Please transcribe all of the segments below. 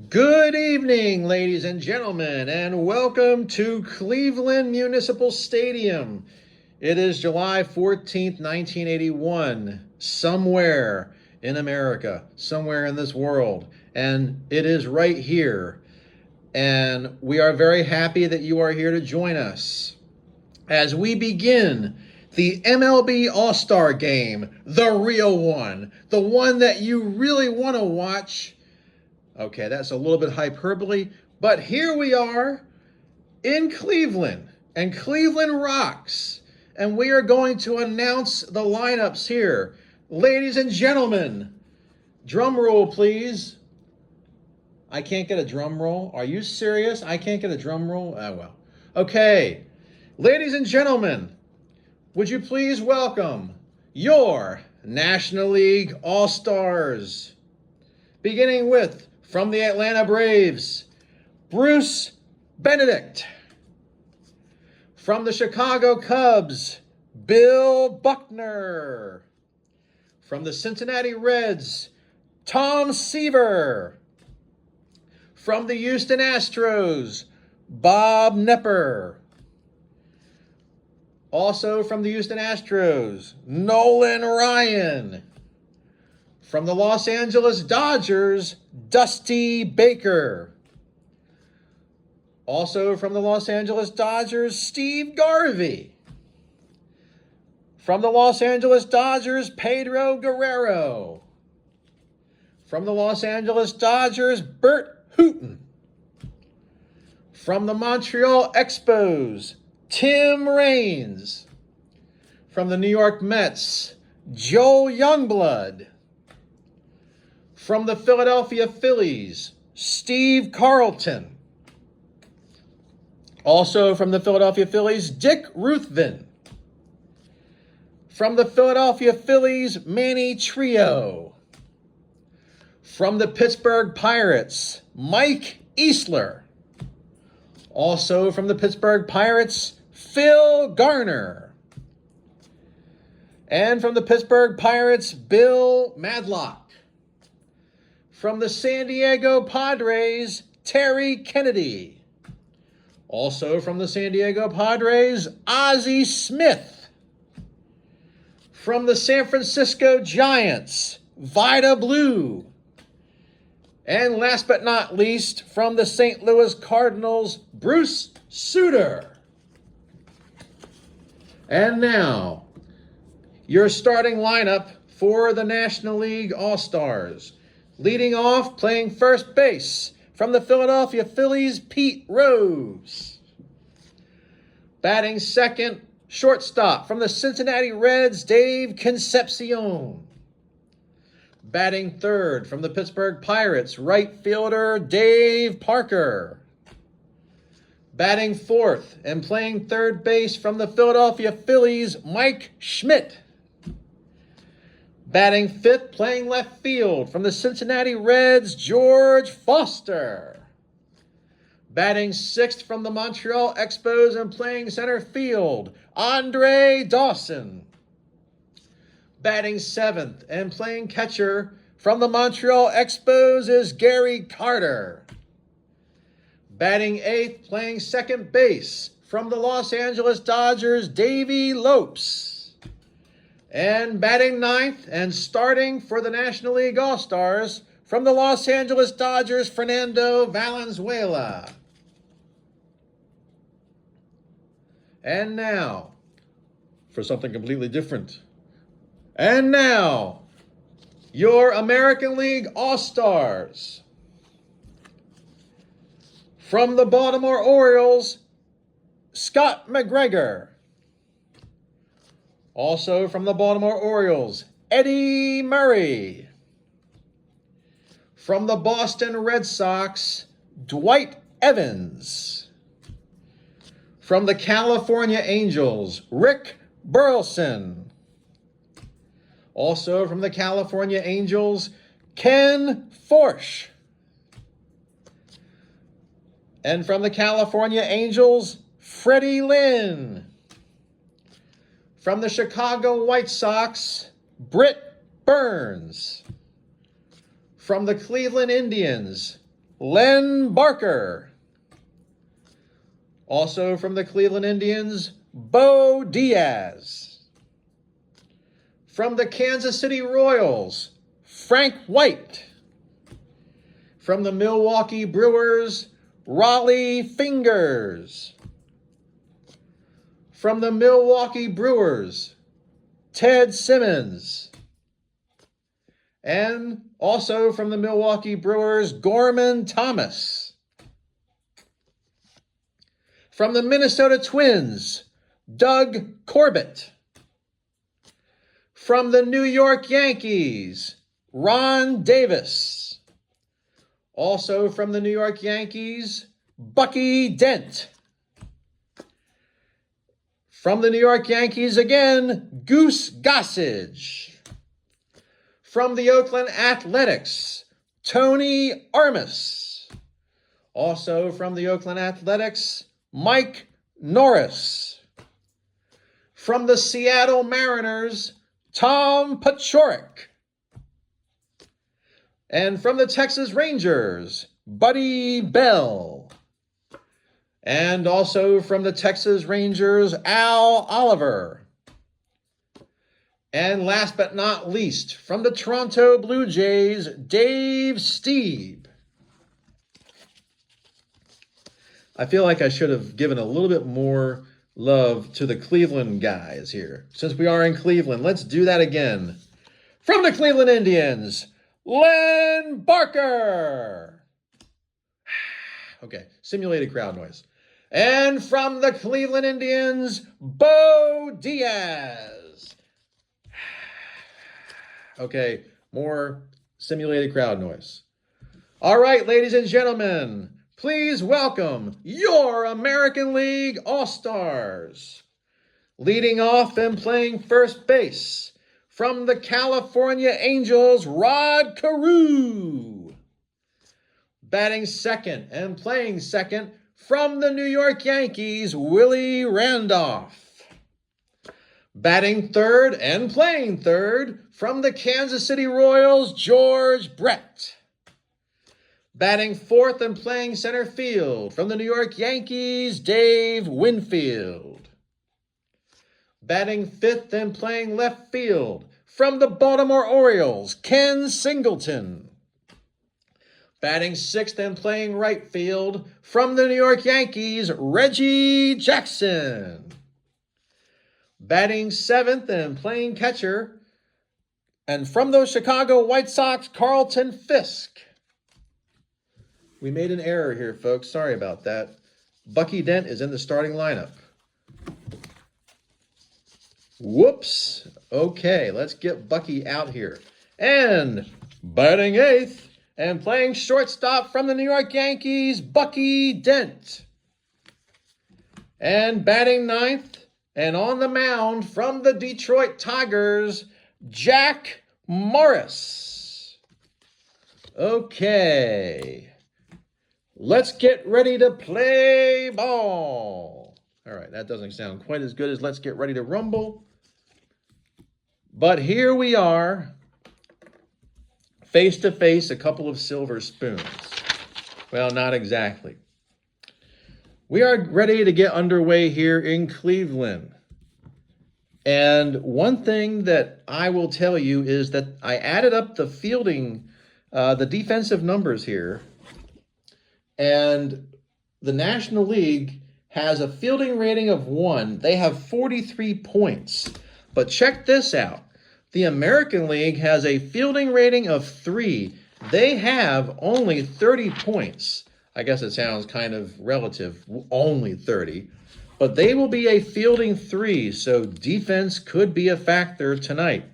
Good evening, ladies and gentlemen, and welcome to Cleveland Municipal Stadium. It is July 14th, 1981, somewhere in America, somewhere in this world, and it is right here. And we are very happy that you are here to join us as we begin the MLB All-Star Game, the real one, the one that you really want to watch. Okay, that's a little bit hyperbole, but here we are in Cleveland, and Cleveland rocks. And we are going to announce the lineups here. Ladies and gentlemen, drum roll, please. I can't get a drum roll. Are you serious? I can't get a drum roll? Oh, well. Okay, ladies and gentlemen, would you please welcome your National League All-Stars, beginning with, from the Atlanta Braves, Bruce Benedict. From the Chicago Cubs, Bill Buckner. From the Cincinnati Reds, Tom Seaver. From the Houston Astros, Bob Knepper. Also from the Houston Astros, Nolan Ryan. From the Los Angeles Dodgers, Dusty Baker. Also from the Los Angeles Dodgers, Steve Garvey. From the Los Angeles Dodgers, Pedro Guerrero. From the Los Angeles Dodgers, Bert Hooton. From the Montreal Expos, Tim Raines. From the New York Mets, Joe Youngblood. From the Philadelphia Phillies, Steve Carlton. Also from the Philadelphia Phillies, Dick Ruthven. From the Philadelphia Phillies, Manny Trio. From the Pittsburgh Pirates, Mike Easler. Also from the Pittsburgh Pirates, Phil Garner. And from the Pittsburgh Pirates, Bill Madlock. From the San Diego Padres, Terry Kennedy. Also from the San Diego Padres, Ozzie Smith. From the San Francisco Giants, Vida Blue. And last but not least, from the St. Louis Cardinals, Bruce Sutter. And now, your starting lineup for the National League All-Stars. Leading off, playing first base, from the Philadelphia Phillies, Pete Rose. Batting second, shortstop, from the Cincinnati Reds, Dave Concepcion. Batting third, from the Pittsburgh Pirates, right fielder, Dave Parker. Batting fourth and playing third base, from the Philadelphia Phillies, Mike Schmidt. Batting fifth, playing left field, from the Cincinnati Reds, George Foster. Batting sixth, from the Montreal Expos and playing center field, Andre Dawson. Batting seventh and playing catcher, from the Montreal Expos is Gary Carter. Batting eighth, playing second base, from the Los Angeles Dodgers, Davey Lopes. And batting ninth and starting for the National League All-Stars, from the Los Angeles Dodgers, Fernando Valenzuela. And now, for something completely different. And now, your American League All-Stars. From the Baltimore Orioles, Scott McGregor. Also from the Baltimore Orioles, Eddie Murray. From the Boston Red Sox, Dwight Evans. From the California Angels, Rick Burleson. Also from the California Angels, Ken Forsch. And from the California Angels, Freddie Lynn. From the Chicago White Sox, Britt Burns. From the Cleveland Indians, Len Barker. Also from the Cleveland Indians, Bo Diaz. From the Kansas City Royals, Frank White. From the Milwaukee Brewers, Raleigh Fingers. From the Milwaukee Brewers, Ted Simmons. And also from the Milwaukee Brewers, Gorman Thomas. From the Minnesota Twins, Doug Corbett. From the New York Yankees, Ron Davis. Also from the New York Yankees, Bucky Dent. From the New York Yankees again, Goose Gossage. From the Oakland Athletics, Tony Armas. Also from the Oakland Athletics, Mike Norris. From the Seattle Mariners, Tom Paciorek. And from the Texas Rangers, Buddy Bell. And also from the Texas Rangers, Al Oliver. And last but not least, from the Toronto Blue Jays, Dave Stieb. I feel like I should have given a little bit more love to the Cleveland guys here. Since we are in Cleveland, let's do that again. From the Cleveland Indians, Len Barker. Okay, simulated crowd noise. And from the Cleveland Indians, Bo Diaz. Okay, more simulated crowd noise. All right, ladies and gentlemen, please welcome your American League All-Stars. Leading off and playing first base, from the California Angels, Rod Carew. Batting second and playing second, from the New York Yankees, Willie Randolph. Batting third and playing third, from the Kansas City Royals, George Brett. Batting fourth and playing center field, from the New York Yankees, Dave Winfield. Batting fifth and playing left field, from the Baltimore Orioles, Ken Singleton. Batting sixth and playing right field, from the New York Yankees, Reggie Jackson. Batting seventh and playing catcher, and from those Chicago White Sox, Carlton Fisk. We made an error here, folks. Sorry about that. Bucky Dent is in the starting lineup. Whoops. Okay, let's get Bucky out here. And batting eighth and playing shortstop, from the New York Yankees, Bucky Dent. And batting ninth and on the mound, from the Detroit Tigers, Jack Morris. Okay. Let's get ready to play ball. All right, that doesn't sound quite as good as let's get ready to rumble. But here we are, face to face, a couple of silver spoons. Well, not exactly. We are ready to get underway here in Cleveland. And one thing that I will tell you is that I added up the fielding, the defensive numbers here. And the National League has a fielding rating of 1. They have 43 points. But check this out. The American League has a fielding rating of 3. They have only 30 points. I guess it sounds kind of relative, only 30. But they will be a fielding 3, so defense could be a factor tonight.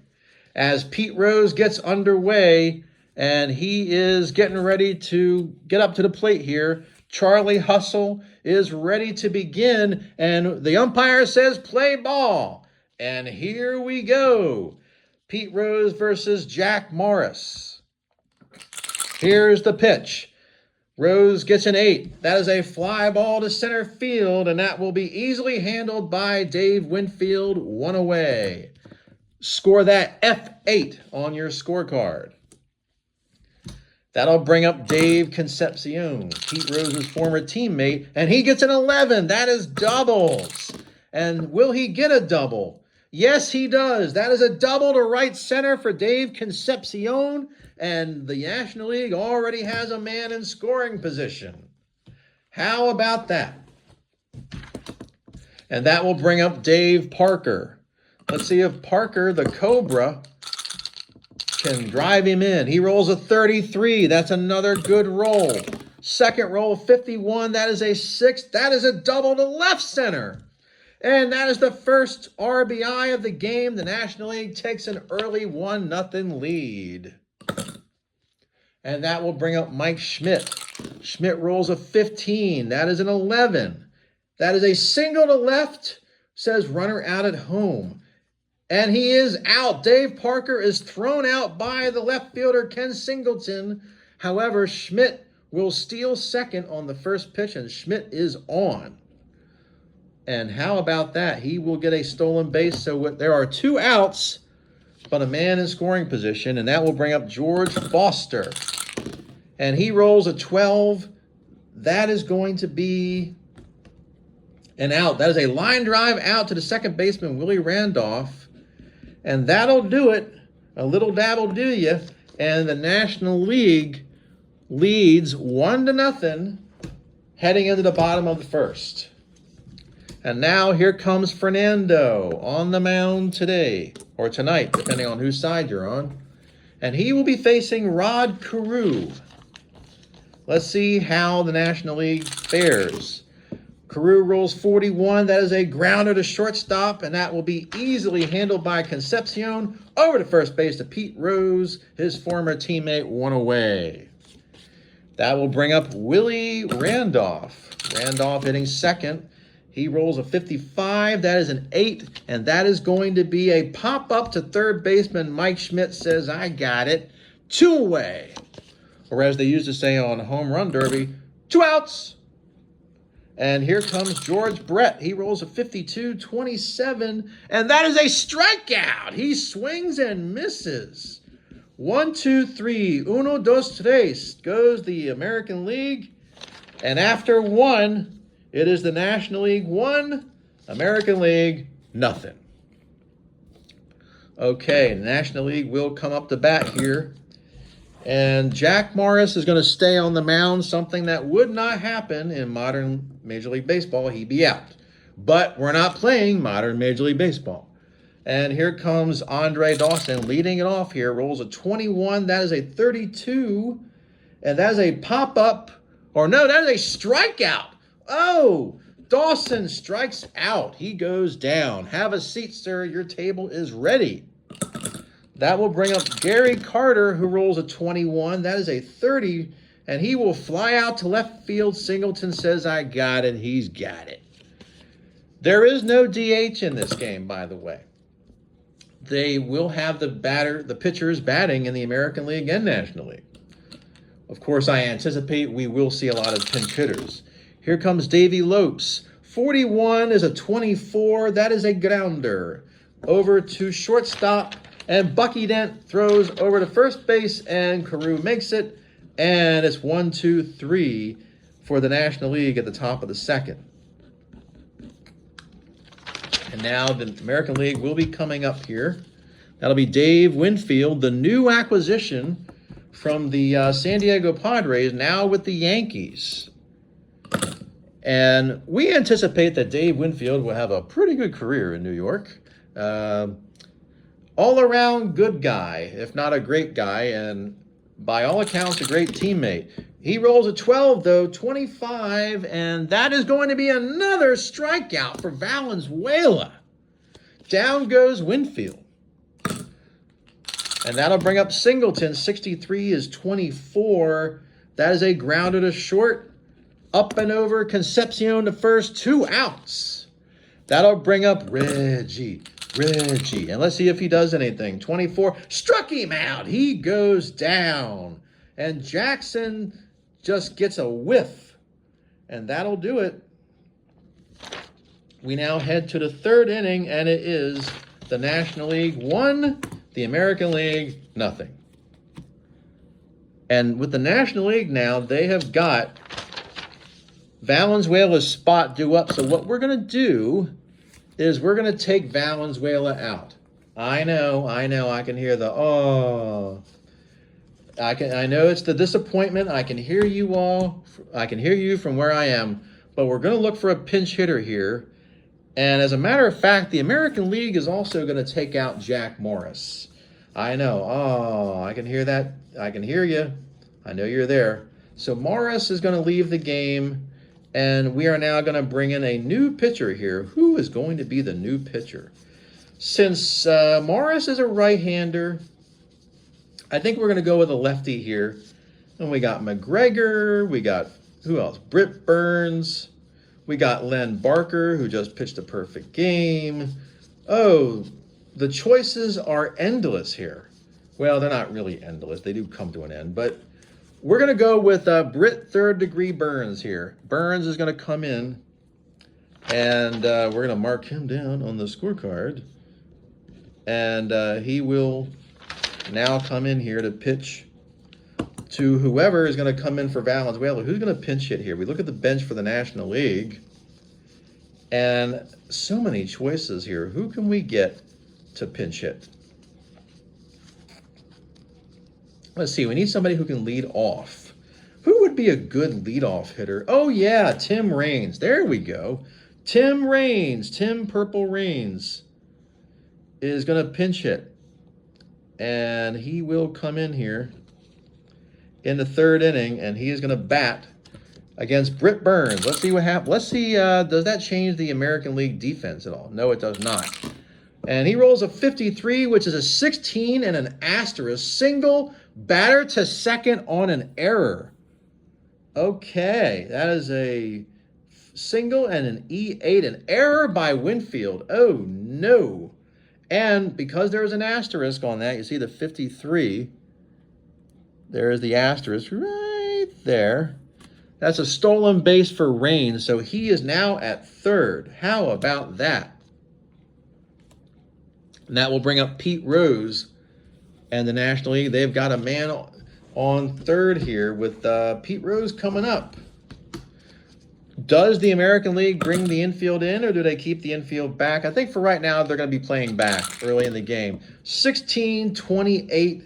As Pete Rose gets underway, and he is getting ready to get up to the plate here, Charlie Hustle is ready to begin, and the umpire says play ball. And here we go. Pete Rose versus Jack Morris. Here's the pitch. Rose gets an 8. That is a fly ball to center field, and that will be easily handled by Dave Winfield, 1 away. Score that F8 on your scorecard. That'll bring up Dave Concepcion, Pete Rose's former teammate, and he gets an 11. That is doubles. And will he get a double? Yes, he does. That is a double to right center for Dave Concepcion, and the National League already has a man in scoring position. How about that? And that will bring up Dave Parker. Let's see if Parker, the Cobra, can drive him in. He rolls a 33. That's another good roll. Second roll, 51. That is a 6. That is a double to left center. And that is the first RBI of the game. The National League takes an early 1-0 lead. And that will bring up Mike Schmidt. Schmidt rolls a 15. That is an 11. That is a single to left. Says runner out at home. And he is out. Dave Parker is thrown out by the left fielder, Ken Singleton. However, Schmidt will steal second on the first pitch, and Schmidt is on. And how about that? He will get a stolen base. So there are 2 outs, but a man in scoring position, and that will bring up George Foster. And he rolls a 12. That is going to be an out. That is a line drive out to the second baseman, Willie Randolph. And that'll do it. A little dab'll do you. And the National League leads 1-0 heading into the bottom of the first. And now here comes Fernando on the mound today, or tonight, depending on whose side you're on. And he will be facing Rod Carew. Let's see how the National League fares. Carew rolls 41. That is a grounder to shortstop, and that will be easily handled by Concepcion. Over to first base to Pete Rose, his former teammate, 1 away. That will bring up Willie Randolph. Randolph hitting second. He rolls a 55. That is an 8, and that is going to be a pop-up to third baseman. Mike Schmidt says, I got it. 2 away. Or as they used to say on Home Run Derby, 2 outs. And here comes George Brett. He rolls a 52, 27, and that is a strikeout. He swings and misses. 1, 2, 3. Uno, dos, tres goes the American League. And after 1, it is the National League 1, American League nothing. Okay, the National League will come up to bat here. And Jack Morris is going to stay on the mound, something that would not happen in modern Major League Baseball. He'd be out. But we're not playing modern Major League Baseball. And here comes Andre Dawson leading it off here. Rolls a 21. That is a 32. And that is a pop-up. Or no, that is a strikeout. Oh, Dawson strikes out. He goes down. Have a seat, sir. Your table is ready. That will bring up Gary Carter, who rolls a 21. That is a 30, and he will fly out to left field. Singleton says, I got it. He's got it. There is no DH in this game, by the way. They will have the pitchers batting in the American League and National League. Of course, I anticipate we will see a lot of pinch hitters. Here comes Davey Lopes. 41 is a 24. That is a grounder. Over to shortstop. And Bucky Dent throws over to first base, and Carew makes it. And it's 1, 2, 3 for the National League at the top of the second. And now the American League will be coming up here. That'll be Dave Winfield, the new acquisition from the San Diego Padres, now with the Yankees. And we anticipate that Dave Winfield will have a pretty good career in New York. All-around good guy, if not a great guy, and by all accounts, a great teammate. He rolls a 12, though, 25, and that is going to be another strikeout for Valenzuela. Down goes Winfield. And that'll bring up Singleton. 63 is 24. That is a grounder to short. Up and over, Concepcion to first, 2 outs. That'll bring up Reggie. And let's see if he does anything. 24, struck him out. He goes down. And Jackson just gets a whiff. And that'll do it. We now head to the third inning, and it is the National League 1, the American League nothing. And with the National League now, they have got Valenzuela's spot due up. So what we're going to do is we're going to take Valenzuela out. I know, I can hear the, oh. I know it's the disappointment. I can hear you all. I can hear you from where I am. But we're going to look for a pinch hitter here. And as a matter of fact, the American League is also going to take out Jack Morris. I know. Oh, I can hear that. I can hear you. I know you're there. So Morris is going to leave the game. And we are now going to bring in a new pitcher here. Who is going to be the new pitcher? Since Morris is a right-hander, I think we're going to go with a lefty here. And we got McGregor. We got, who else? Britt Burns. We got Len Barker, who just pitched a perfect game. Oh, the choices are endless here. Well, they're not really endless. They do come to an end. But we're going to go with Britt third-degree Burns here. Burns is going to come in, and we're going to mark him down on the scorecard. And he will now come in here to pitch to whoever is going to come in for Valenzuela. Who's going to pinch hit here? We look at the bench for the National League, and so many choices here. Who can we get to pinch hit? Let's see. We need somebody who can lead off. Who would be a good leadoff hitter? Oh, yeah, Tim Raines. There we go. Tim Raines, Tim Purple Raines is going to pinch hit. And he will come in here in the third inning, and he is going to bat against Britt Burns. Let's see what happens. Let's see, does that change the American League defense at all? No, it does not. And he rolls a 53, which is a 16 and an asterisk. Single, batter to second on an error. Okay, that is a single and an E8, an error by Winfield. Oh, no. And because there's an asterisk on that, you see the 53. There is the asterisk right there. That's a stolen base for Raines, so he is now at third. How about that? And that will bring up Pete Rose and the National League. They've got a man on third here with Pete Rose coming up. Does the American League bring the infield in, or do they keep the infield back? I think for right now, they're going to be playing back early in the game. 16-28.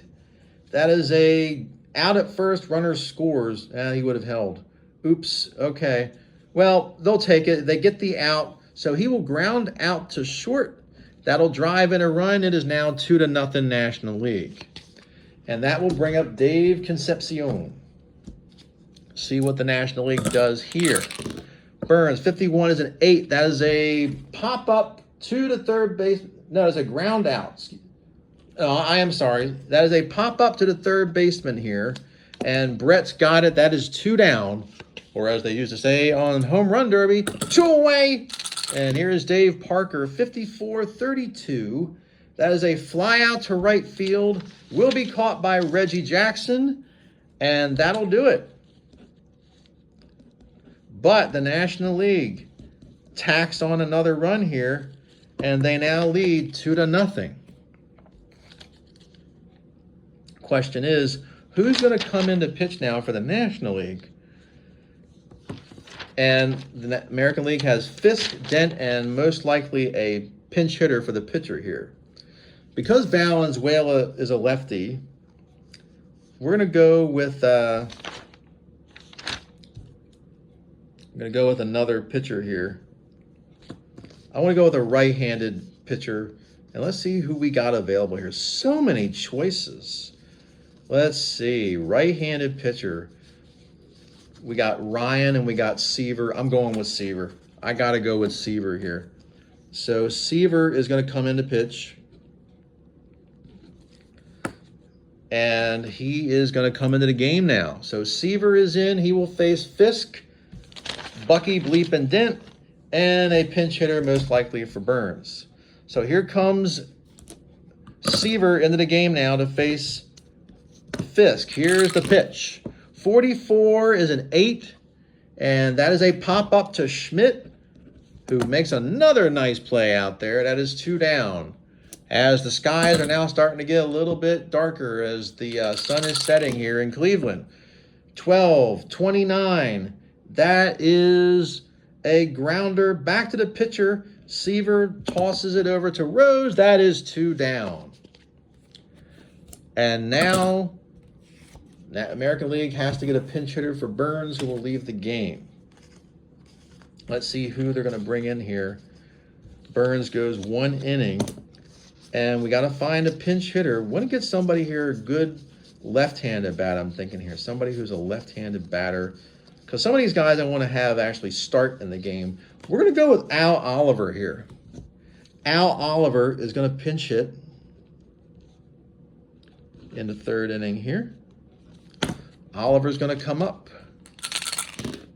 That is a out at first, runner scores. He would have held. Oops. Okay. Well, they'll take it. They get the out. So he will ground out to short. That'll drive in a run. It is now 2-0 National League. And that will bring up Dave Concepcion. See what the National League does here. Burns, 51 is an 8. That is a pop-up to the third base. No, it's a ground out. I am sorry. That is a pop-up to the third baseman here. And Brett's got it. That is 2 down. Or as they used to say on Home Run Derby, 2 away. And here is Dave Parker, 54-32. That is a fly out to right field. Will be caught by Reggie Jackson. And that'll do it. But the National League tacks on another run here, and they now lead 2-0. Question is, who's going to come in to pitch now for the National League? And the American League has Fisk, Dent, and most likely a pinch hitter for the pitcher here. Because Valenzuela is a lefty, we're going to go with I'm going to go with another pitcher here. I want to go with a right-handed pitcher. And let's see who we got available here. So many choices. Let's see. Right-handed pitcher. We got Ryan and we got Seaver. I'm going with Seaver. I got to go with Seaver here. So Seaver is going to come in to pitch. And he is going to come into the game now. So Seaver is in. He will face Fisk, Bucky, Bleep, and Dent, and a pinch hitter most likely for Burns. So here comes Seaver into the game now to face Fisk. Here's the pitch. 44 is an 8, and that is a pop-up to Schmidt, who makes another nice play out there. That is 2 down. as the skies are now starting to get a little bit darker as the sun is setting here in Cleveland. 12-29. That is a grounder back to the pitcher. Seaver tosses it over to Rose. That is 2 down. And now the American League has to get a pinch hitter for Burns, who will leave the game. Let's see who they're going to bring in here. Burns goes 1 inning. And we got to find a pinch hitter. Want to get somebody here, a good left-handed bat, I'm thinking here. Somebody who's a left-handed batter. Because some of these guys I want to have actually start in the game. We're going to go with Al Oliver here. Al Oliver is going to pinch hit in the 3rd inning here. Oliver's going to come up.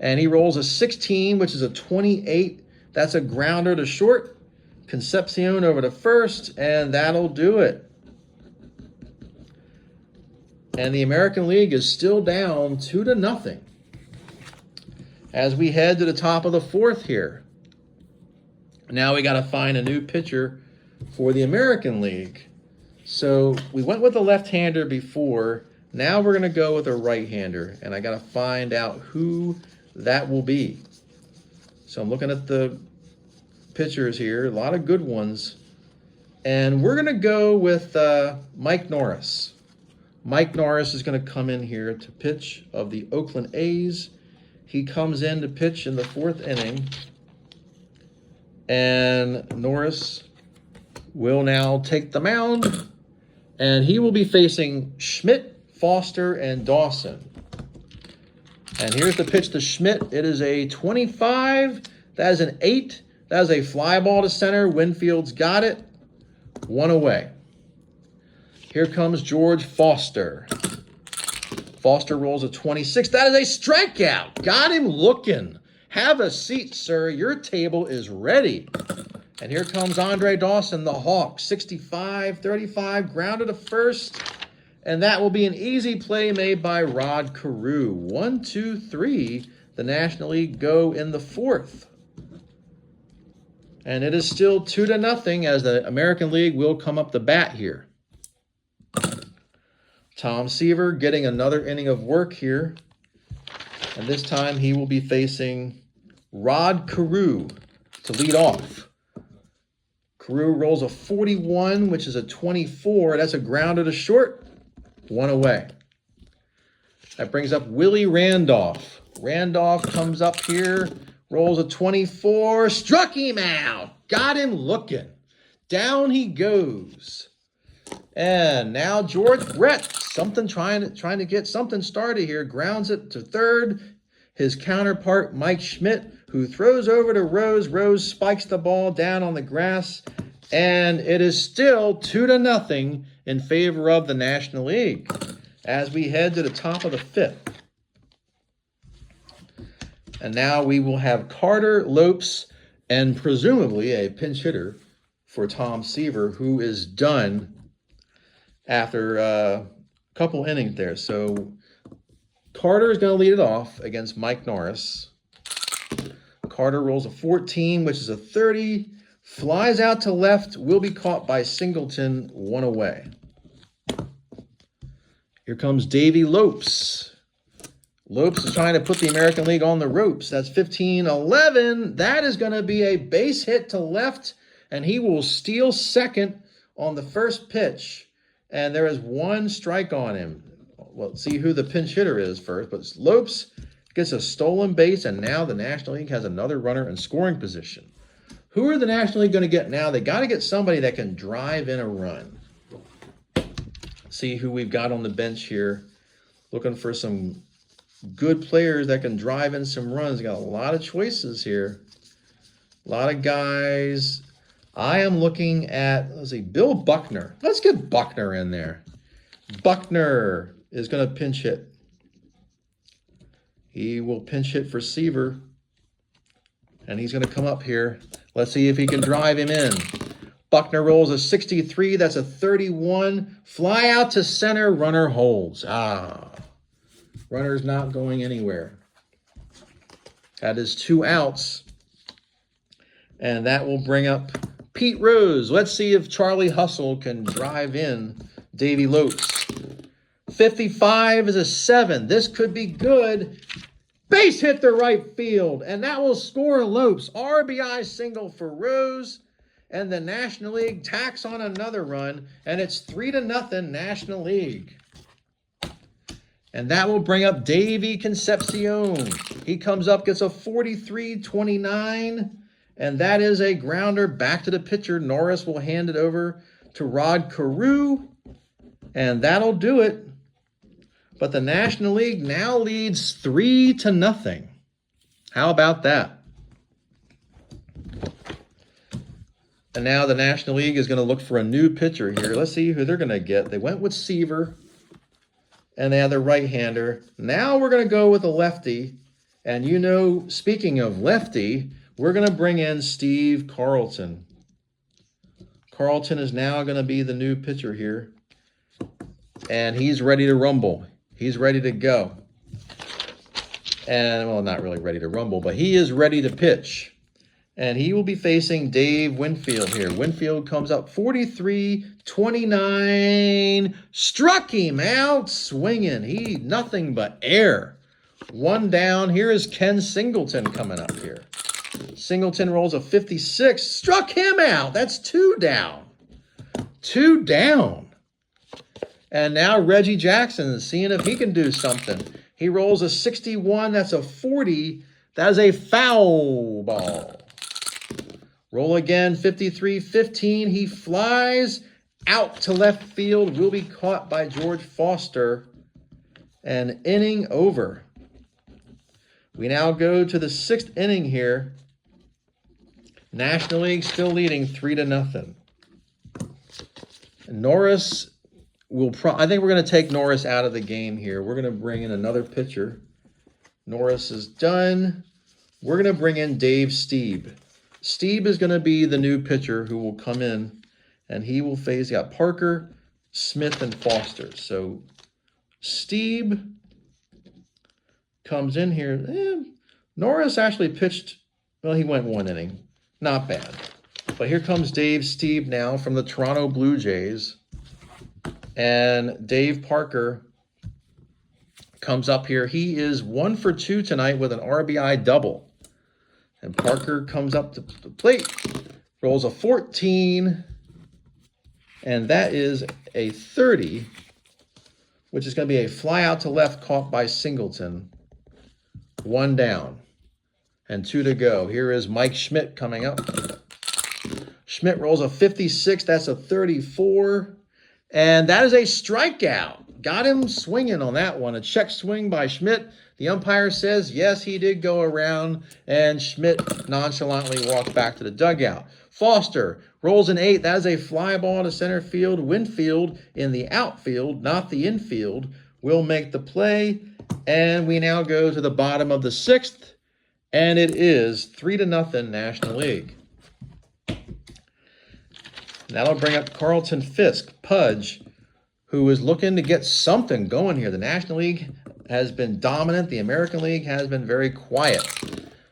And he rolls a 16, which is a 28. That's a grounder to short. Concepcion over to first, and that'll do it. And the American League is still down 2-0 as we head to the top of the 4th here. Now we got to find a new pitcher for the American League. So we went with a left-hander before. Now we're going to go with a right-hander, and I got to find out who that will be. So I'm looking at the pitchers here, a lot of good ones. And we're going to go with Mike Norris. Mike Norris is going to come in here to pitch of the Oakland A's. He comes in to pitch in the 4th inning. And Norris will now take the mound. And he will be facing Schmidt, Foster, and Dawson. And here's the pitch to Schmidt. It is a 25. That is an 8. That is a fly ball to center. Winfield's got it. 1 away. Here comes George Foster. Foster rolls a 26. That is a strikeout. Got him looking. Have a seat, sir. Your table is ready. And here comes Andre Dawson, the Hawk. 65-35, grounded to first. And that will be an easy play made by Rod Carew. 1, 2, 3. The National League go in the 4th. And it is still 2-0 as the American League will come up the bat here. Tom Seaver getting another inning of work here. And this time he will be facing Rod Carew to lead off. Carew rolls a 41, which is a 24. That's a grounder to short. 1 away. That brings up Willie Randolph. Randolph comes up here. Rolls a 24, struck him out, got him looking. Down he goes. And now George Brett, trying to get something started here, grounds it to 3rd. His counterpart, Mike Schmidt, who throws over to Rose. Rose spikes the ball down on the grass. And it is still 2-0 in favor of the National League as we head to the top of the 5th. And now we will have Carter Lopes and presumably a pinch hitter for Tom Seaver, who is done after a couple innings there. So Carter is going to lead it off against Mike Norris. Carter rolls a 14, which is a 30. Flies out to left, will be caught by Singleton, 1 away. Here comes Davey Lopes. Lopes is trying to put the American League on the ropes. That's 15-11. That is going to be a base hit to left, and he will steal second on the first pitch. And there is 1 strike on him. Well, let's see who the pinch hitter is first. But Lopes gets a stolen base, and now the National League has another runner in scoring position. Who are the National League going to get now? They got to get somebody that can drive in a run. See who we've got on the bench here. Looking for some good players that can drive in some runs. Got a lot of choices here. A lot of guys. I am looking at, let's see, Bill Buckner. Let's get Buckner in there. Buckner is going to pinch hit. He will pinch hit for Seaver. And he's going to come up here. Let's see if he can drive him in. Buckner rolls a 63. That's a 31. Fly out to center. Runner holds. Runner's not going anywhere. That is 2 outs. And that will bring up Pete Rose. Let's see if Charlie Hustle can drive in Davy Lopes. 55 is a 7. This could be good. Base hit to right field, and that will score Lopes. RBI single for Rose, and the National League tacks on another run, and it's 3-0 National League. And that will bring up Davy Concepcion. He comes up, gets a 43-29, and that is a grounder back to the pitcher. Norris will hand it over to Rod Carew, and that'll do it. But the National League now leads 3-0. How about that? And now the National League is going to look for a new pitcher here. Let's see who they're going to get. They went with Seaver, and they have their right-hander. Now we're going to go with a lefty. And you know, speaking of lefty, we're going to bring in Steve Carlton. Carlton is now going to be the new pitcher here. And he's ready to rumble. He's ready to go. And, well, not really ready to rumble, but he is ready to pitch. And he will be facing Dave Winfield here. Winfield comes up 43-29. Struck him out swinging. He nothing but air. One down. Here is Ken Singleton coming up here. Singleton rolls a 56. Struck him out. That's 2 down. 2 down. And now Reggie Jackson is seeing if he can do something. He rolls a 61. That's a 40. That is a foul ball. Roll again, 53-15. He flies out to left field. Will be caught by George Foster. And inning over. We now go to the 6th inning here. National League still leading 3-0. Norris will I think we're going to take Norris out of the game here. We're going to bring in another pitcher. Norris is done. We're going to bring in Dave Stieb. Stieb is going to be the new pitcher who will come in, and he will face, got Parker, Smith, and Foster. So Stieb comes in here. Norris actually pitched, well, he went 1 inning. Not bad. But here comes Dave Stieb now from the Toronto Blue Jays. And Dave Parker comes up here. He is 1 for 2 tonight with an RBI double. And Parker comes up to the plate, rolls a 14, and that is a 30, which is going to be a fly out to left caught by Singleton. 1 down and 2 to go. Here is Mike Schmidt coming up. Schmidt rolls a 56. That's a 34. And that is a strikeout. Got him swinging on that one. A check swing by Schmidt. The umpire says, yes, he did go around, and Schmidt nonchalantly walked back to the dugout. Foster rolls an 8. That is a fly ball to center field. Winfield in the outfield, not the infield, will make the play. And we now go to the bottom of the 6th, and it is 3-0 National League. That'll bring up Carlton Fisk, Pudge, who is looking to get something going here. The National League has been dominant. The American League has been very quiet.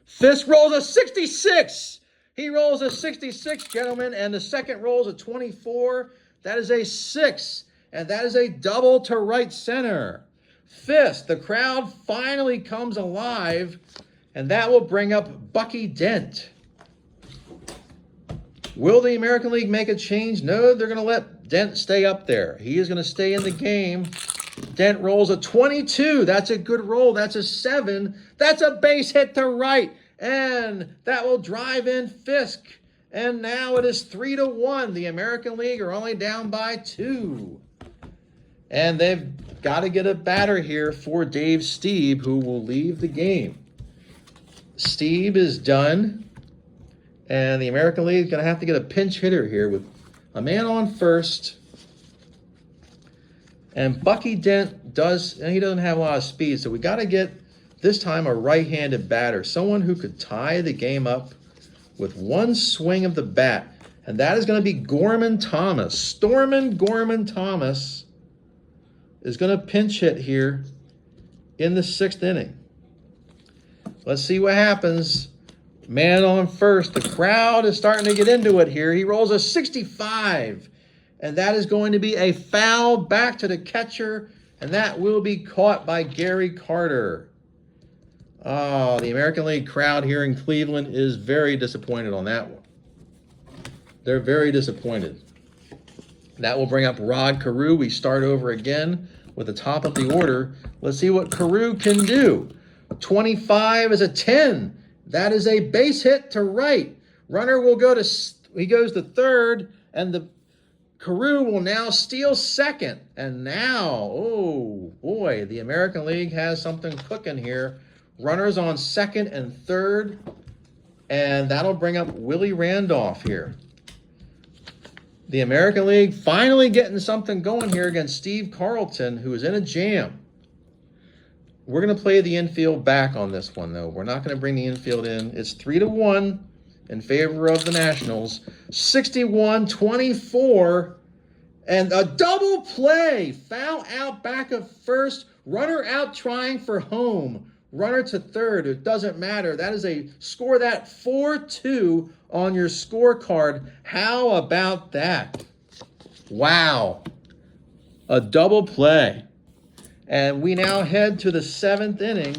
Fisk rolls a 66. He rolls a 66, gentlemen, and the second rolls a 24. That is a 6, and that is a double to right center. Fisk, the crowd finally comes alive, and that will bring up Bucky Dent. Will the American League make a change? No, they're going to let Dent stay up there. He is going to stay in the game. Dent rolls a 22. That's a good roll. That's a 7. That's a base hit to right. And that will drive in Fisk. And now it is 3-1. The American League are only down by 2. And they've got to get a batter here for Dave Stieb, who will leave the game. Stieb is done. And the American League is going to have to get a pinch hitter here with a man on first. And Bucky Dent does, and he doesn't have a lot of speed, so we got to get, this time, a right-handed batter. Someone who could tie the game up with one swing of the bat. And that is going to be Gorman Thomas. Stormin Gorman Thomas is going to pinch hit here in the 6th inning. Let's see what happens. Man on first. The crowd is starting to get into it here. He rolls a 65. And that is going to be a foul back to the catcher. And that will be caught by Gary Carter. Oh, the American League crowd here in Cleveland is very disappointed on that one. They're very disappointed. That will bring up Rod Carew. We start over again with the top of the order. Let's see what Carew can do. 25 is a 10. That is a base hit to right. Runner will go to, he goes to third, and the Carew will now steal second. And now, oh boy, the American League has something cooking here. Runners on second and third, and that'll bring up Willie Randolph here. The American League finally getting something going here against Steve Carlton, who is in a jam. We're going to play the infield back on this one, though. We're not going to bring the infield in. It's 3-1 in favor of the Nationals. 61-24, and a double play. Foul out back of first. Runner out trying for home. Runner to third. It doesn't matter. That is a score that 4-2 on your scorecard. How about that? Wow. A double play. And we now head to the 7th inning,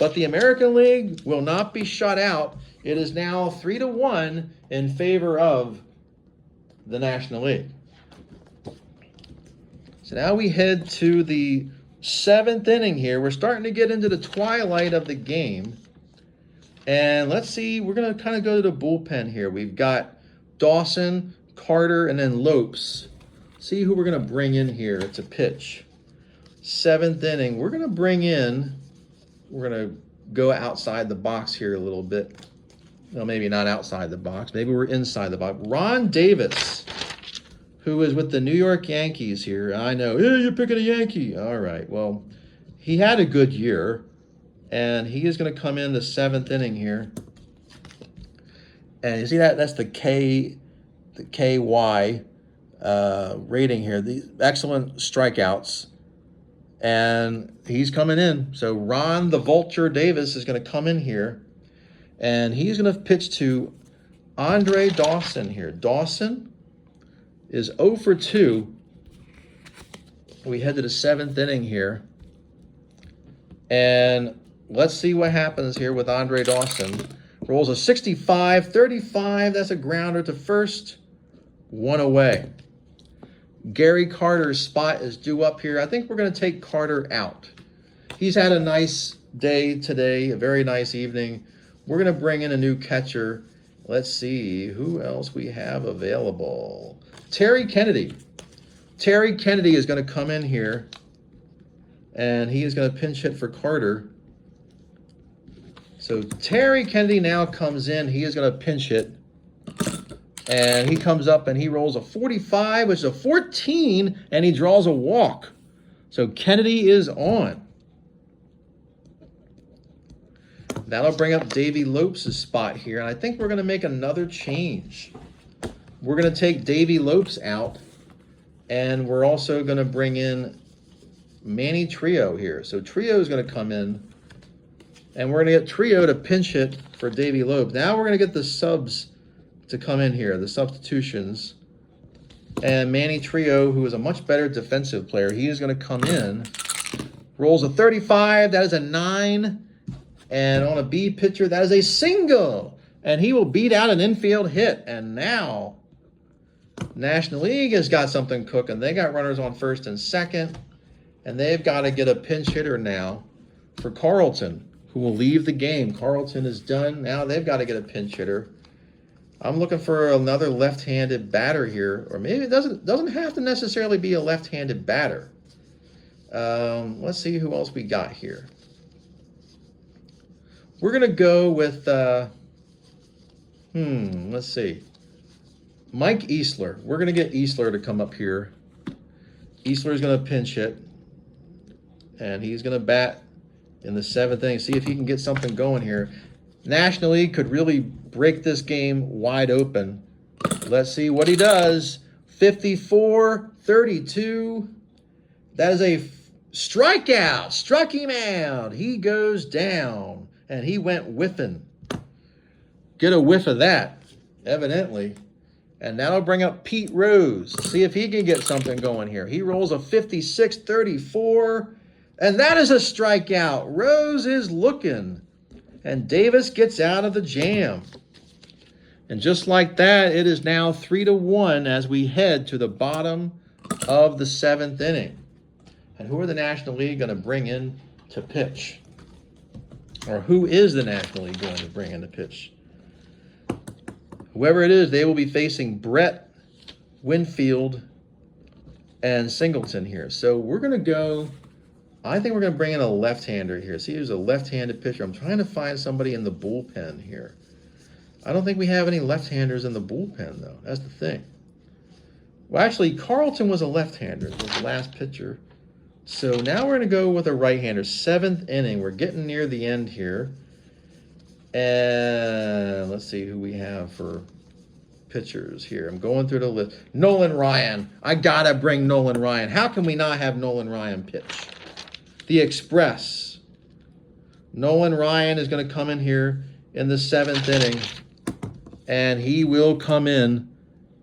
but the American League will not be shut out. It is now 3-1 in favor of the National League. So now we head to the 7th inning here. We're starting to get into the twilight of the game. And let's see, we're going to kind of go to the bullpen here. We've got Dawson, Carter, and then Lopes. See who we're going to bring in here to pitch. 7th inning, we're going to bring in, we're going to go outside the box here a little bit. Well, maybe not outside the box. Maybe we're inside the box. Ron Davis, who is with the New York Yankees here. I know, hey, you're picking a Yankee. All right, well, he had a good year, and he is going to come in the 7th inning here. And you see that? That's the KY rating here. The excellent strikeouts. And he's coming in. So Ron the Vulture Davis is going to come in here. And he's going to pitch to Andre Dawson here. Dawson is 0 for 2. We head to the 7th inning here. And let's see what happens here with Andre Dawson. Rolls a 65, 35. That's a grounder to first. 1 away. Gary Carter's spot is due up here. I think we're going to take Carter out. He's had a nice day today, a very nice evening. We're going to bring in a new catcher. Let's see who else we have available. Terry Kennedy. Terry Kennedy is going to come in here, and he is going to pinch hit for Carter. So Terry Kennedy now comes in. He is going to pinch hit. And he comes up and he rolls a 45, which is a 14, and he draws a walk. So Kennedy is on. That'll bring up Davey Lopes' spot here. And I think we're going to make another change. We're going to take Davey Lopes out. And we're also going to bring in Manny Trio here. So Trio is going to come in. And we're going to get Trio to pinch hit for Davey Lopes. Now we're going to get the subs to come in here, the substitutions. And Manny Trio, who is a much better defensive player, he is going to come in. Rolls a 35. That is a 9. And on a B pitcher, that is a single. And he will beat out an infield hit. And now, National League has got something cooking. They got runners on first and second. And they've got to get a pinch hitter now for Carlton, who will leave the game. Carlton is done. Now they've got to get a pinch hitter. I'm looking for another left-handed batter here, or maybe it doesn't have to necessarily be a left-handed batter. Let's see who else we got here. We're going to go with, let's see. Mike Easler. We're going to get Easler to come up here. Easler is going to pinch hit, and he's going to bat in the 7th inning. See if he can get something going here. National League could really break this game wide open. Let's see what he does. 54-32. That is a strikeout. Struck him out. He goes down, and he went whiffing. get a whiff of that, evidently. And that'll bring up Pete Rose. See if he can get something going here. He rolls a 56-34, and that is a strikeout. Rose is looking, and Davis gets out of the jam. And just like that, it is now 3-1 as we head to the bottom of the 7th inning. And who are the National League going to bring in to pitch? Or who is the National League going to bring in to pitch? Whoever it is, they will be facing Brett, Winfield, and Singleton here. So we're going to go, I think we're going to bring in a left-hander here. See, who's a left-handed pitcher. I'm trying to find somebody in the bullpen here. I don't think we have any left-handers in the bullpen, though. That's the thing. Well, actually, Carlton was a left-hander. Was the last pitcher. So now we're going to go with a right-hander. 7th inning. We're getting near the end here. And let's see who we have for pitchers here. I'm going through the list. Nolan Ryan. I got to bring Nolan Ryan. How can we not have Nolan Ryan pitch? The Express. Nolan Ryan is going to come in here in the 7th inning. And he will come in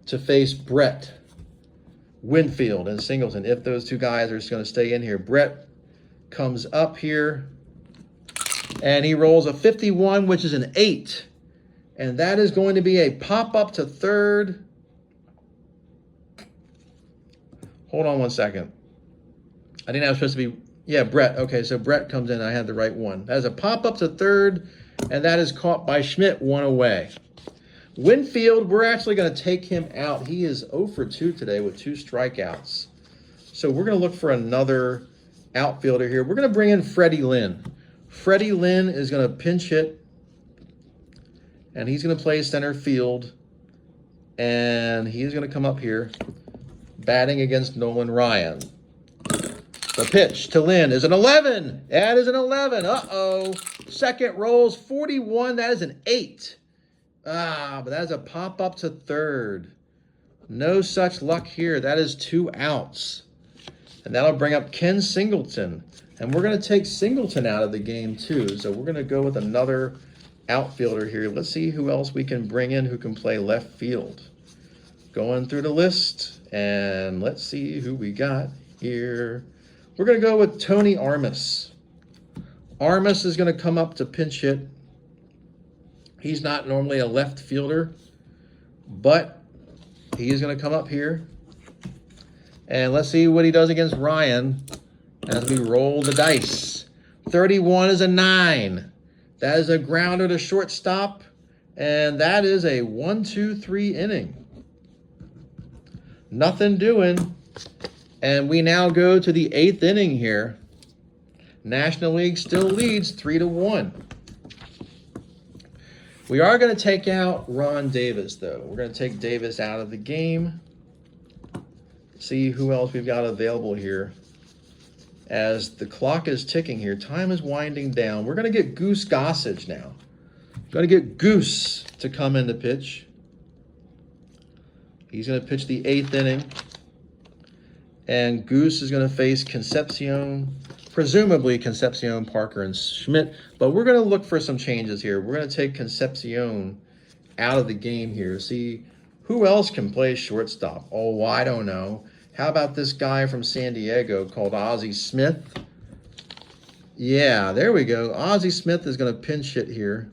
to face Brett, Winfield, and Singleton. If those two guys are just going to stay in here. Brett comes up here. And he rolls a 51, which is an 8. And that is going to be a pop-up to third. Hold on one second. I think that was supposed to be, yeah, Brett. Okay, so Brett comes in. I had the right one. That is a pop-up to third, and that is caught by Schmidt, 1 away. Winfield, we're actually going to take him out. He is 0 for 2 today with 2 strikeouts. So we're going to look for another outfielder here. We're going to bring in Freddie Lynn. Freddie Lynn is going to pinch hit, and he's going to play center field, and he's going to come up here batting against Nolan Ryan. The pitch to Lynn is an 11. That is an 11. Uh-oh. Second rolls 41. That is an 8. But that's a pop-up to third. No such luck here. That is 2 outs. And that'll bring up Ken Singleton. And we're going to take Singleton out of the game, too. So we're going to go with another outfielder here. Let's see who else we can bring in who can play left field. Going through the list, and let's see who we got here. We're going to go with Tony Armas. Armas is going to come up to pinch hit. He's not normally a left fielder, but he is going to come up here. And let's see what he does against Ryan as we roll the dice. 31 is a 9. That is a grounder to shortstop, and that is a 1-2-3 inning. Nothing doing. And we now go to the 8th inning here. National League still leads 3-1. We are going to take out Ron Davis, though. We're going to take Davis out of the game. See who else we've got available here. As the clock is ticking here, time is winding down. We're going to get Goose Gossage now. Going to get Goose to come in to pitch. He's going to pitch the 8th inning. And Goose is going to face Concepcion, presumably Concepcion, Parker, and Schmidt. But we're going to look for some changes here. We're going to take Concepcion out of the game here. See who else can play shortstop. Oh, I don't know. How about this guy from San Diego called Ozzie Smith? Yeah, there we go. Ozzie Smith is going to pinch hit here.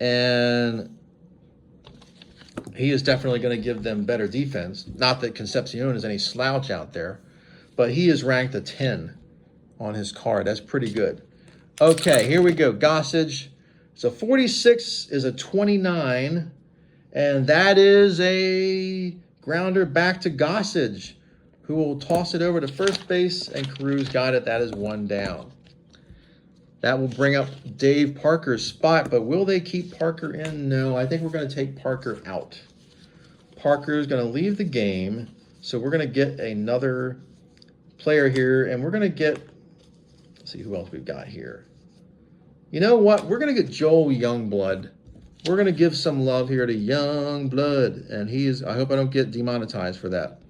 And he is definitely going to give them better defense. Not that Concepcion is any slouch out there, but he is ranked a 10 on his card. That's pretty good. Okay, here we go. Gossage. So 46 is a 29, and that is a grounder back to Gossage, who will toss it over to first base, and Cruz got it. That is 1 down. That will bring up Dave Parker's spot, but will they keep Parker in? No, I think we're going to take Parker out. Parker is going to leave the game, so we're going to get another player here, and we're going to get, let's see who else we've got here. You know what? We're going to get Joel Youngblood. We're going to give some love here to Youngblood, and he is, I hope I don't get demonetized for that.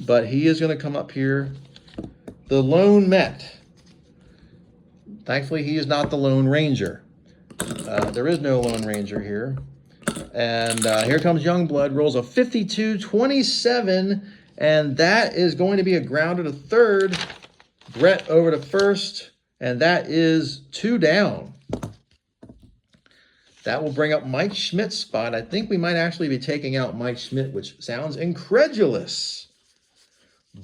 But he is going to come up here. The lone Met. Thankfully, he is not the Lone Ranger. There is no Lone Ranger here. And here comes Youngblood, rolls a 52-27, and that is going to be a grounder to third. Brett over to first, and that is 2 down. That will bring up Mike Schmidt's spot. I think we might actually be taking out Mike Schmidt, which sounds incredulous,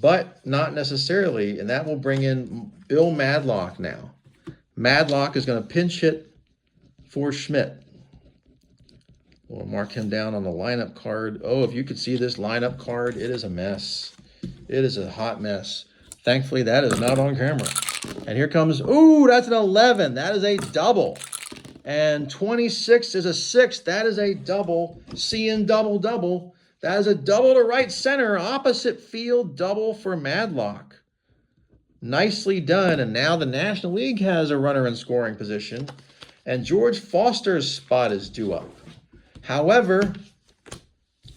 but not necessarily. And that will bring in Bill Madlock now. Madlock is going to pinch hit for Schmidt. We'll mark him down on the lineup card. Oh, if you could see this lineup card, it is a mess. It is a hot mess. Thankfully, that is not on camera. And here comes, ooh, that's an 11. That is a double. And 26 is a 6. That is a double. Seeing double, double. That is a double to right center. Opposite field double for Madlock. Nicely done. And now the National League has a runner in scoring position. And George Foster's spot is due up. However,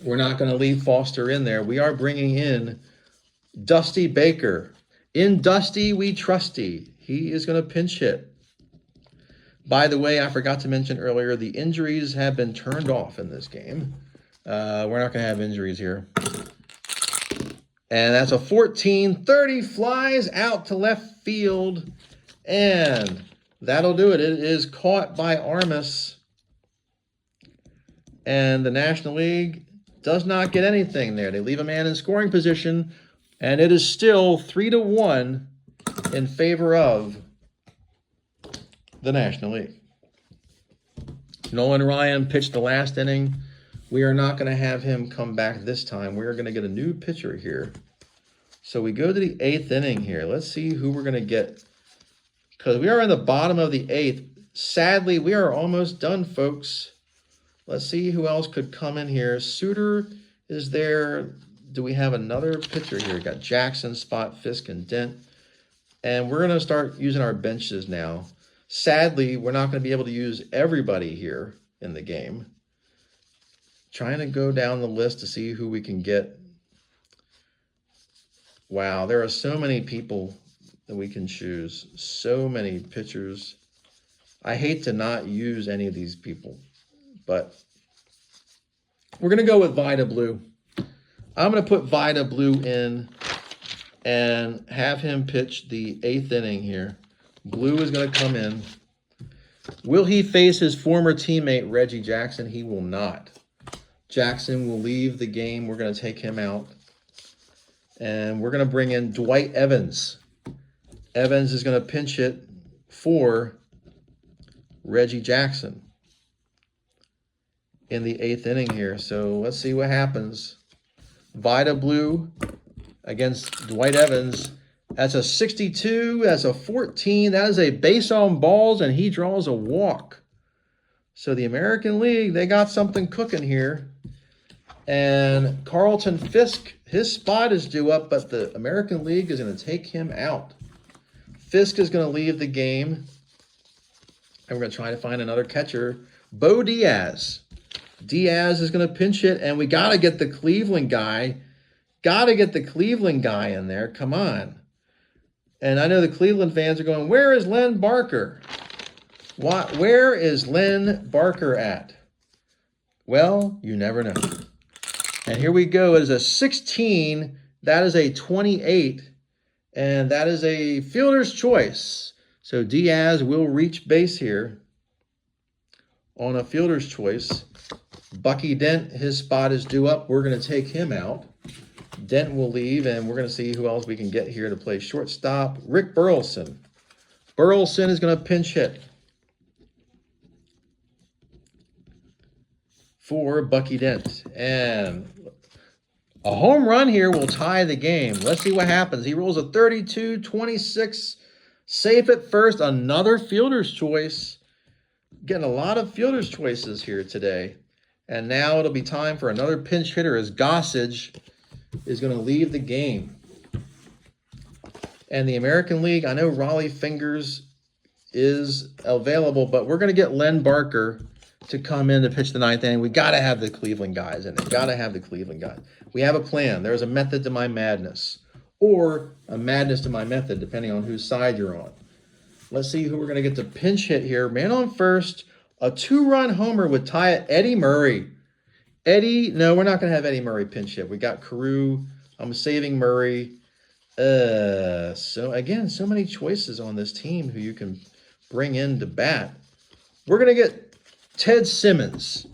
we're not going to leave Foster in there. We are bringing in Dusty Baker. In Dusty, we trusty. He is going to pinch hit. By the way, I forgot to mention earlier, the injuries have been turned off in this game. We're not going to have injuries here. And that's a 14-30, flies out to left field. And that'll do it. It is caught by Armas. And the National League does not get anything there. They leave a man in scoring position. And it is still 3-1 in favor of the National League. Nolan Ryan pitched the last inning. We are not going to have him come back this time. We are going to get a new pitcher here. So we go to the 8th inning here. Let's see who we're going to get. Because we are in the bottom of the 8th. Sadly, we are almost done, folks. Let's see who else could come in here. Suter is there. Do we have another pitcher here? We got Jackson, Spot, Fisk, and Dent. And we're going to start using our benches now. Sadly, we're not going to be able to use everybody here in the game. Trying to go down the list to see who we can get. Wow, there are so many people that we can choose. So many pitchers. I hate to not use any of these people, but we're going to go with Vida Blue. I'm going to put Vida Blue in and have him pitch the 8th inning here. Blue is going to come in. Will he face his former teammate, Reggie Jackson? He will not. Jackson will leave the game. We're going to take him out. And we're going to bring in Dwight Evans. Evans is going to pinch hit for Reggie Jackson in the 8th inning here. So let's see what happens. Vida Blue against Dwight Evans. That's a 62. That's a 14. That is a base on balls, and he draws a walk. So the American League, they got something cooking here. And Carlton Fisk, his spot is due up, but the American League is going to take him out. Fisk is going to leave the game. And we're going to try to find another catcher. Bo Diaz. Diaz is going to pinch hit, and we got to get the Cleveland guy. Got to get the Cleveland guy in there. Come on. And I know the Cleveland fans are going, where is Len Barker? Where is Len Barker at? Well, you never know. And here we go. It is a 16. That is a 28. And that is a fielder's choice. So Diaz will reach base here on a fielder's choice. Bucky Dent, his spot is due up. We're going to take him out. Dent will leave, and we're going to see who else we can get here to play shortstop. Rick Burleson. Burleson is going to pinch hit for Bucky Dent. And a home run here will tie the game. Let's see what happens. He rolls a 32-26. Safe at first. Another fielder's choice. Getting a lot of fielder's choices here today. And now it'll be time for another pinch hitter as Gossage is going to leave the game. And the American League, I know Raleigh Fingers is available, but we're going to get Len Barker to come in to pitch the 9th inning. We got to have the Cleveland guys in there. Got to have the Cleveland guys. We have a plan. There's a method to my madness, or a madness to my method, depending on whose side you're on. Let's see who we're going to get to pinch hit here. Man on first, a 2-run homer would tie it. Eddie Murray. No, we're not going to have Eddie Murray pinch hit. We got Carew. I'm saving Murray. So again, so many choices on this team who you can bring in to bat. We're going to get Ted Simmons.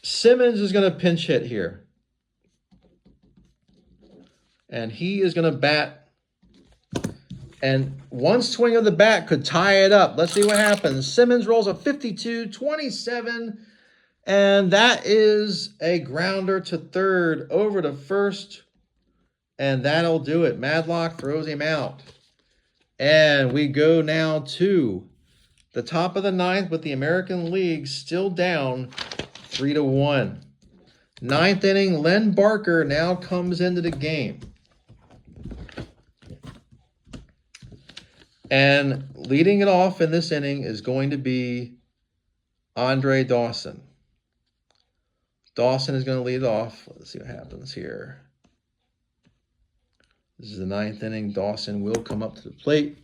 Simmons is going to pinch hit here. And he is going to bat. And one swing of the bat could tie it up. Let's see what happens. Simmons rolls a 52-27. And that is a grounder to third, over to first. And that'll do it. Madlock throws him out. And we go now to the top of the ninth with the American League still down 3-1. Ninth inning, Len Barker now comes into the game. And leading it off in this inning is going to be Andre Dawson. Dawson is going to lead off. Let's see what happens here. This is the ninth inning. Dawson will come up to the plate.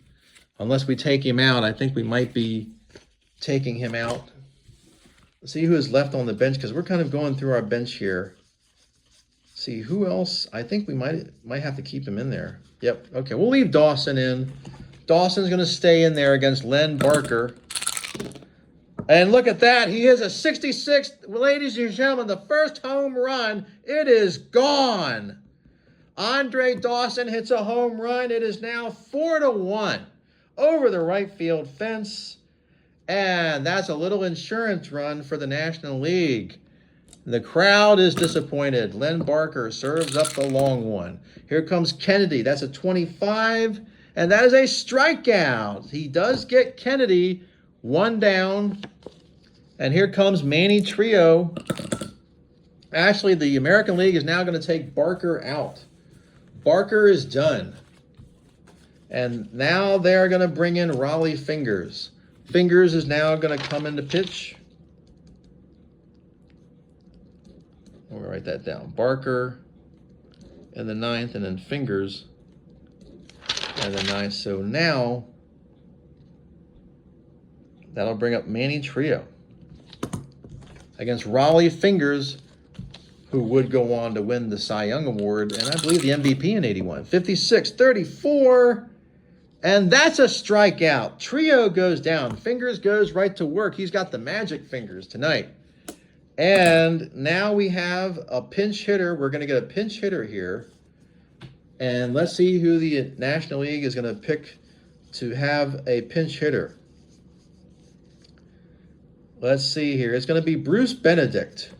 Unless we take him out, I think we might be taking him out. Let's see who is left on the bench, because we're kind of going through our bench here. See who else. I think we might have to keep him in there. Yep. Okay, we'll leave Dawson in. Dawson's going to stay in there against Len Barker. And look at that. He has a 66. Ladies and gentlemen, the first home run. It is gone. Andre Dawson hits a home run. It is now 4-1 over the right field fence. And that's a little insurance run for the National League. The crowd is disappointed. Len Barker serves up the long one. Here comes Kennedy. That's a 25. And that is a strikeout. He does get Kennedy, one down. And here comes Manny Trio. Actually, the American League is now going to take Barker out. Barker is done. And now they're going to bring in Raleigh Fingers. Fingers is now going to come into pitch. We'll write that down. Barker in the ninth, and then Fingers in the ninth. So now that'll bring up Manny Trio against Raleigh Fingers, who would go on to win the Cy Young Award, and I believe the MVP in 81. 56-34, and that's a strikeout. Trio goes down. Fingers goes right to work. He's got the magic fingers tonight. And now we have a pinch hitter. We're going to get a pinch hitter here. And let's see who the National League is going to pick to have a pinch hitter. Let's see here. It's going to be Bruce Benedict.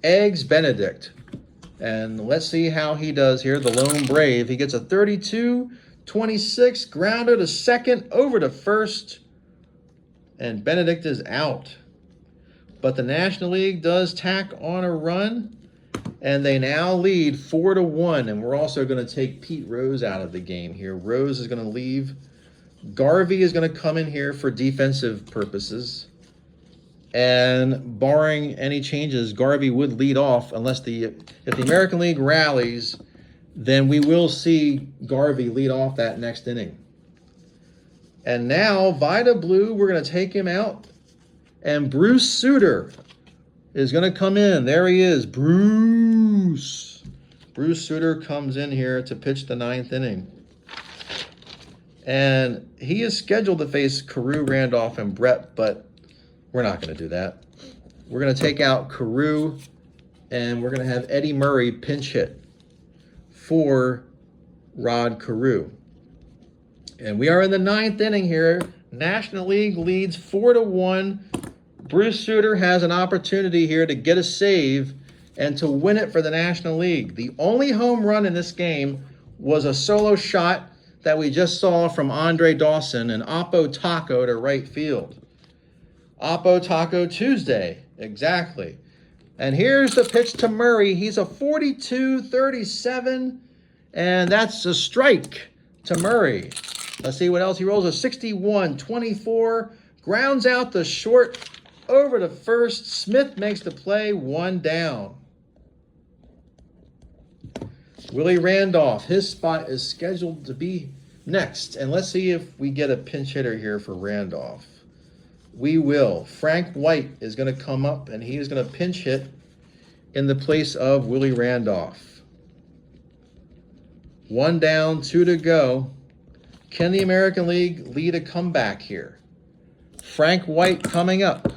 Eggs Benedict. And let's see how he does here. The lone brave. He gets a 32-26 grounder to second, over to first. And Benedict is out. But the National League does tack on a run. And they now lead 4-1. And we're also going to take Pete Rose out of the game here. Rose is going to leave. Garvey is going to come in here for defensive purposes. And barring any changes, Garvey would lead off unless if the American League rallies, then we will see Garvey lead off that next inning. And now Vida Blue, we're going to take him out. And Bruce Sutter is going to come in. There he is, Bruce. Bruce Sutter comes in here to pitch the ninth inning. And he is scheduled to face Carew, Randolph, and Brett, but we're not going to do that. We're going to take out Carew, and we're going to have Eddie Murray pinch hit for Rod Carew. And we are in the ninth inning here. National League leads 4-1. Bruce Sutter has an opportunity here to get a save and to win it for the National League. The only home run in this game was a solo shot that we just saw from Andre Dawson, and Oppo Taco to right field. Oppo Taco Tuesday, exactly. And here's the pitch to Murray. He's a 42-37, and that's a strike to Murray. Let's see what else. He rolls a 61-24, grounds out the short, over to first. Smith makes the play, one down. Willie Randolph, his spot is scheduled to be Next, and let's see if we get a pinch hitter here for Randolph. We will. Frank White is going to come up, and he is going to pinch hit in the place of Willie Randolph. 1 down, 2 to go. Can the American League lead a comeback here? Frank White coming up.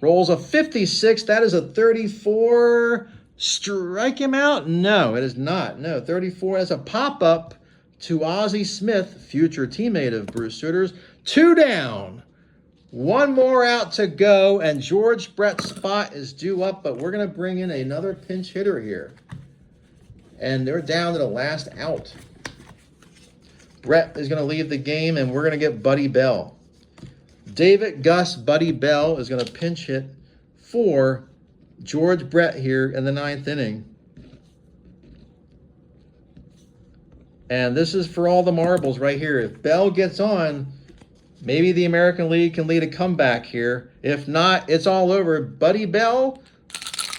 Rolls a 56. That is a 34. Strike him out? No, it is not. No, 34 as a pop-up to Ozzie Smith, future teammate of Bruce Sutter's. 2 down. 1 more out to go, and George Brett's spot is due up, but we're going to bring in another pinch hitter here. And they're down to the last out. Brett is going to leave the game, and we're going to get Buddy Bell. David Gus Buddy Bell is going to pinch hit for George Brett here in the 9th inning. And this is for all the marbles right here. If Bell gets on, maybe the American League can lead a comeback here. If not, it's all over. Buddy Bell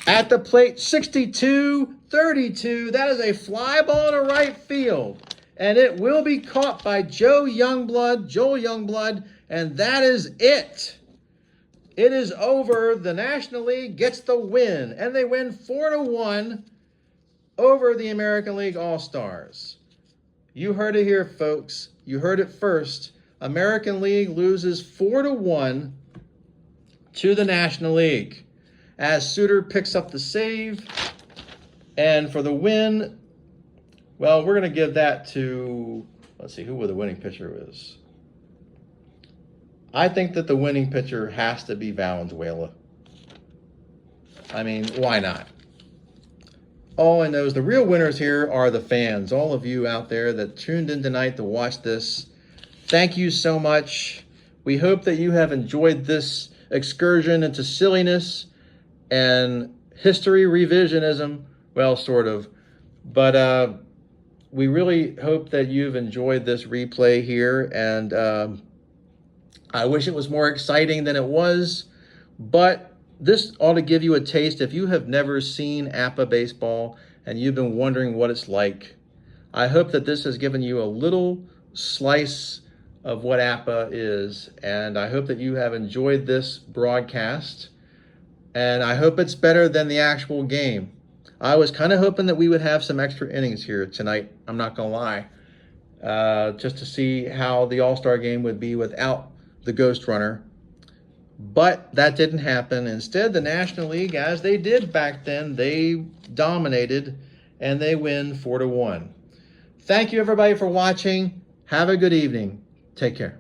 at the plate, 62-32. That is a fly ball to right field. And it will be caught by Joel Youngblood, and that is it. It is over. The National League gets the win, and they win 4-1 over the American League All-Stars. You heard it here, folks. You heard it first. American League loses 4-1 to the National League as Sutter picks up the save. And for the win, well, we're going to give that to, let's see, who the winning pitcher is. I think that the winning pitcher has to be Valenzuela. I mean, why not? All I know is the real winners here are the fans, all of you out there that tuned in tonight to watch this. Thank you so much. We hope that you have enjoyed this excursion into silliness and history revisionism. Well, sort of. But we really hope that you've enjoyed this replay here. And I wish it was more exciting than it was. But this ought to give you a taste. If you have never seen APBA baseball and you've been wondering what it's like, I hope that this has given you a little slice of what APBA is, and I hope that you have enjoyed this broadcast, and I hope it's better than the actual game. I was kind of hoping that we would have some extra innings here tonight, I'm not gonna lie, just to see how the All-Star game would be without the Ghost Runner, but that didn't happen. Instead, the National League, as they did back then, they dominated, and they win 4-1. Thank you, everybody, for watching. Have a good evening. Take care.